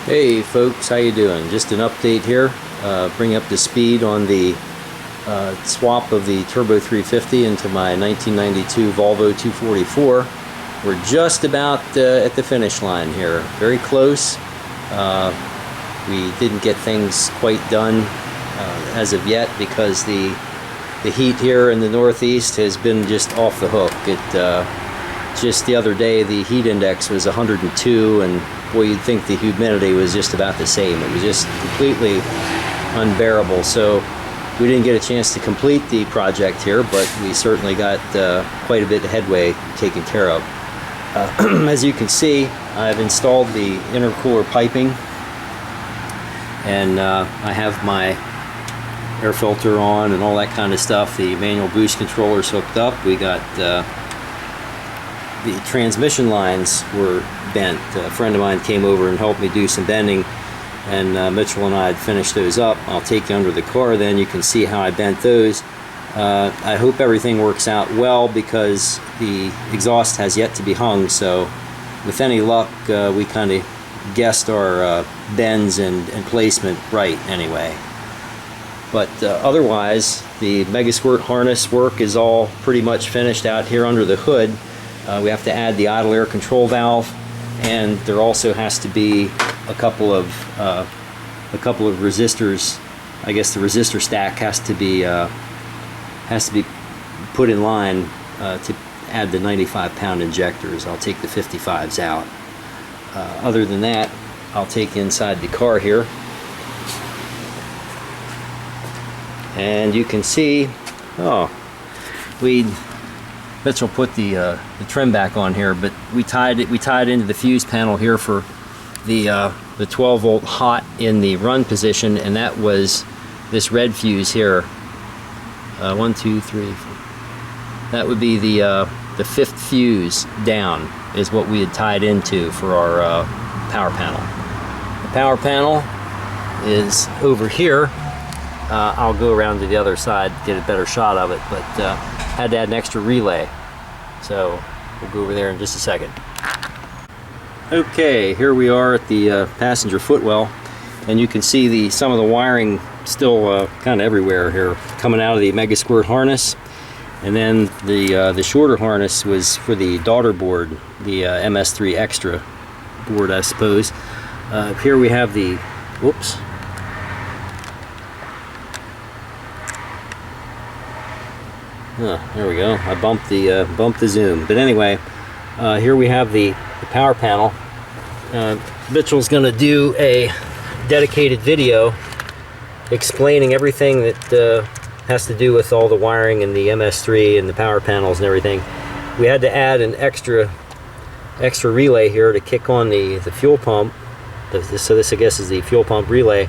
Hey folks, how you doing? Just an update here, bring up to speed on the swap of the Turbo 350 into my 1992 Volvo 244. We're just about at the finish line here, very close. We didn't get things quite done as of yet because the heat here in the Northeast has been just off the hook. Just the other day the heat index was 102, and boy, you'd think the humidity was just about the same. It was just completely unbearable. So we didn't get a chance to complete the project here, but we certainly got quite a bit of headway taken care of. As you can see, I've installed the intercooler piping, and I have my air filter on and all that kind of stuff. The manual boost controller's hooked up. We got the transmission lines were bent. A friend of mine came over and helped me do some bending, and Mitchell and I had finished those up. I'll take you under the car, then you can see how I bent those. I hope everything works out well because the exhaust has yet to be hung, so with any luck we kind of guessed our bends and placement right anyway. But otherwise the Mega Squirt harness work is all pretty much finished out here under the hood. We have to add the idle air control valve, and there also has to be a couple of resistors. I guess the resistor stack has to be put in line to add the 95-pound injectors. I'll take the 55s out. Other than that, I'll take inside the car here, and you can see, Mitchell put the trim back on here, but we tied into the fuse panel here for the 12-volt hot in the run position, and that was this red fuse here. 1, 2, 3, 4. That would be the fifth fuse down is what we had tied into for our power panel. The power panel is over here. I'll go around to the other side to get a better shot of it, but had to add an extra relay, so we'll go over there in just a second. Okay, here we are at the passenger footwell, and you can see some of the wiring still kind of everywhere here, coming out of the Mega Squirt harness. And then the shorter harness was for the daughter board, the MS3 Extra board, I suppose. Here we have the, whoops. There we go. I bumped the zoom. But anyway, here we have the power panel. Mitchell's going to do a dedicated video explaining everything that has to do with all the wiring and the MS3 and the power panels and everything. We had to add an extra relay here to kick on the fuel pump. So this, I guess, is the fuel pump relay.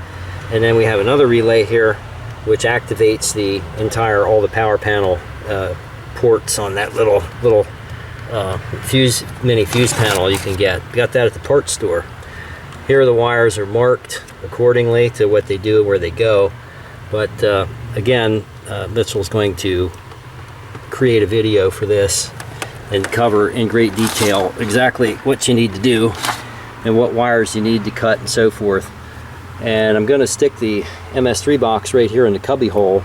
And then we have another relay here which activates all the power panel ports on that little mini fuse panel you can get. Got that at the parts store. Here the wires are marked accordingly to what they do and where they go. But again, Mitchell's going to create a video for this and cover in great detail exactly what you need to do and what wires you need to cut and so forth. And I'm going to stick the MS3 box right here in the cubby hole,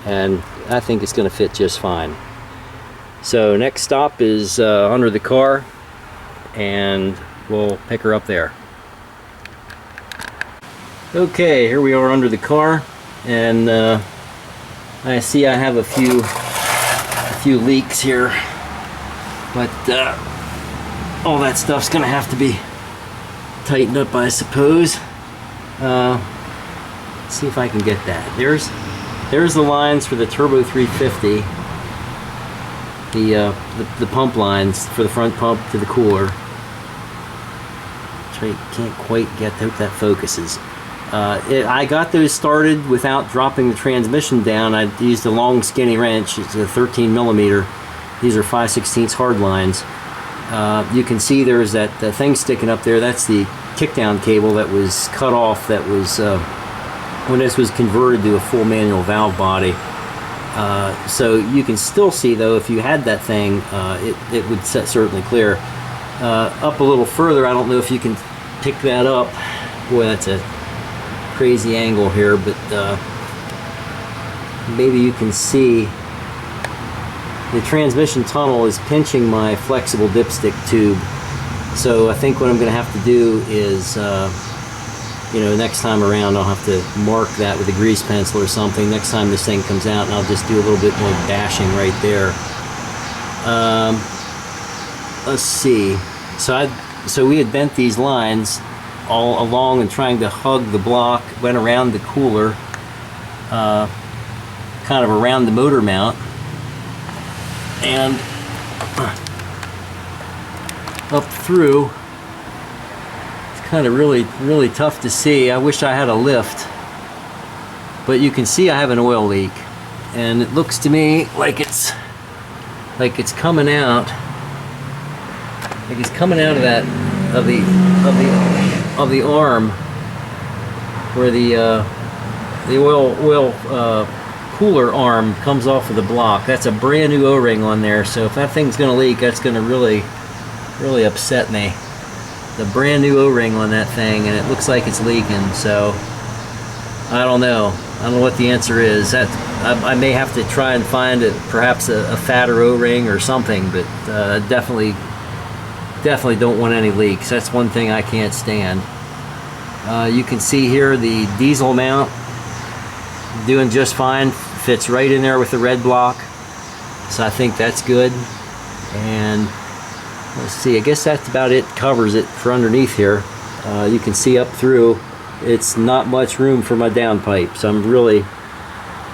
and I think it's going to fit just fine. So next stop is under the car, and we'll pick her up there. Okay, here we are under the car, and I see I have a few leaks here, but all that stuff's going to have to be tightened up, I suppose. Let's see if I can get that. There's the lines for the Turbo 350, the pump lines for the front pump to the cooler. Can't quite get, hope that focuses. I got those started without dropping the transmission down. I used a long skinny wrench. It's a 13 millimeter. These are 5/16 hard lines. You can see there's that thing sticking up there. That's the kickdown cable that was cut off. That was when this was converted to a full manual valve body. So you can still see, though, if you had that thing, it would certainly clear. Up a little further, I don't know if you can pick that up. Boy, that's a crazy angle here, but maybe you can see the transmission tunnel is pinching my flexible dipstick tube. So I think what I'm going to have to do is, you know, next time around I'll have to mark that with a grease pencil or something next time this thing comes out, and I'll just do a little bit more bashing right there. Let's see. So we had bent these lines all along and trying to hug the block, went around the cooler, kind of around the motor mount, and up through. It's kind of really tough to see. I wish I had a lift, but you can see I have an oil leak, and it looks to me like it's coming out, like it's coming out of that of the arm where the oil cooler arm comes off of the block. That's a brand new O-ring on there, so if that thing's gonna leak, that's gonna really upset me. The brand new O-ring on that thing, and it looks like it's leaking, so I don't know what the answer is. That I may have to try and find perhaps a fatter O-ring or something, but definitely don't want any leaks. That's one thing I can't stand. You can see here the diesel mount doing just fine, fits right in there with the red block, so I think that's good. And let's see, I guess that's about it, covers it for underneath here. You can see up through, it's not much room for my downpipe, so I'm really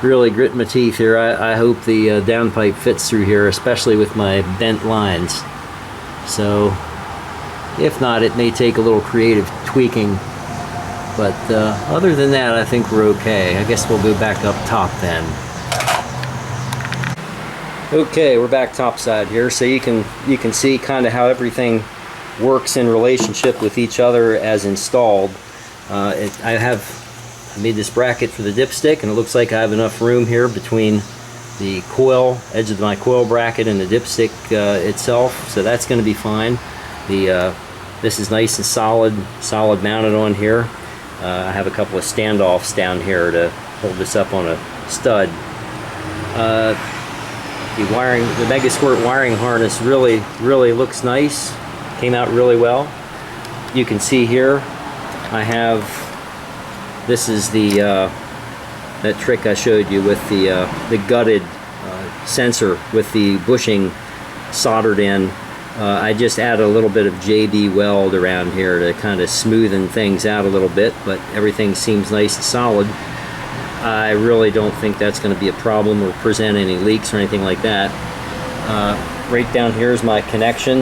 gritting my teeth here. I hope the downpipe fits through here, especially with my bent lines. So if not, it may take a little creative tweaking, but other than that, I think we're okay. I guess we'll go back up top then. Okay, we're back topside here, so you can see kind of how everything works in relationship with each other as installed. I made this bracket for the dipstick, and it looks like I have enough room here between the coil, edge of my coil bracket, and the dipstick itself, so that's going to be fine. This is nice and solid mounted on here. I have a couple of standoffs down here to hold this up on a stud. The Megasquirt wiring harness really looks nice. Came out really well. You can see here I have, this is that trick I showed you with the gutted sensor with the bushing soldered in. I just add a little bit of JB weld around here to kind of smoothen things out a little bit, but everything seems nice and solid. I really don't think that's going to be a problem or present any leaks or anything like that. Right down here is my connection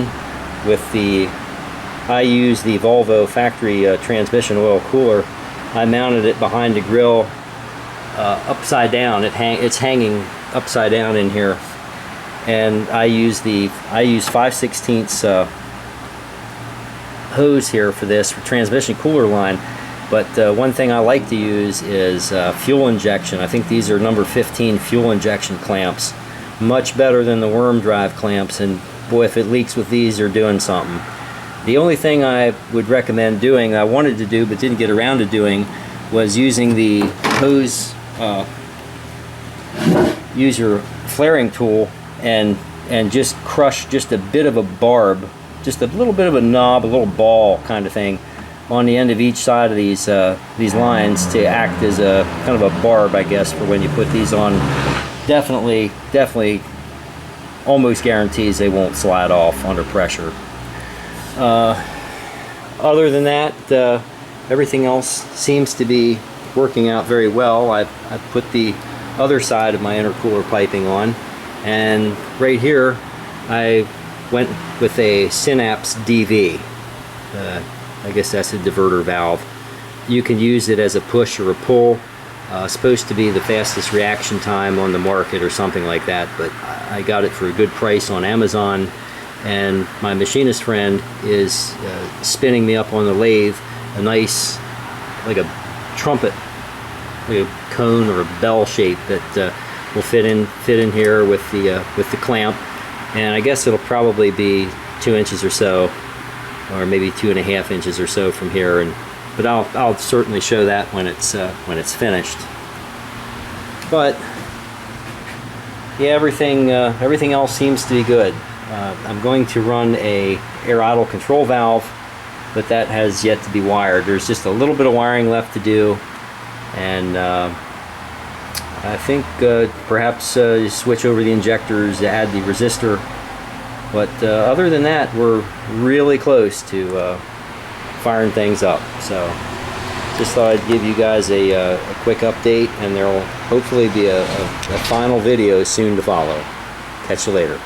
with I use the Volvo factory transmission oil cooler. I mounted it behind the grill upside down. It's hanging upside down in here, and I use 5/16 hose here for this transmission cooler line. But one thing I like to use is fuel injection. I think these are number 15 fuel injection clamps. Much better than the worm drive clamps, and boy, if it leaks with these, they're doing something. The only thing I would recommend doing, I wanted to do but didn't get around to doing, was using the hose, use your flaring tool and just crush just a bit of a barb, just a little bit of a knob, a little ball kind of thing on the end of each side of these lines to act as a kind of a barb, I guess, for when you put these on. Definitely almost guarantees they won't slide off under pressure. Other than that, everything else seems to be working out very well. I've put the other side of my intercooler piping on, and right here I went with a Synapse DV. I guess that's a diverter valve. You can use it as a push or a pull. Supposed to be the fastest reaction time on the market or something like that, but I got it for a good price on Amazon, and my machinist friend is spinning me up on the lathe a nice, like a trumpet, like a cone or a bell shape that will fit in here with the clamp, and I guess it'll probably be 2 inches or so, or maybe 2.5 inches or so from here, and but I'll certainly show that when it's finished. But yeah, everything else seems to be good. I'm going to run a air idle control valve, but that has yet to be wired. There's just a little bit of wiring left to do, and I think perhaps switch over the injectors, add the resistor, but other than that, we're really close to firing things up. So just thought I'd give you guys a quick update, and there will hopefully be a final video soon to follow. Catch you later.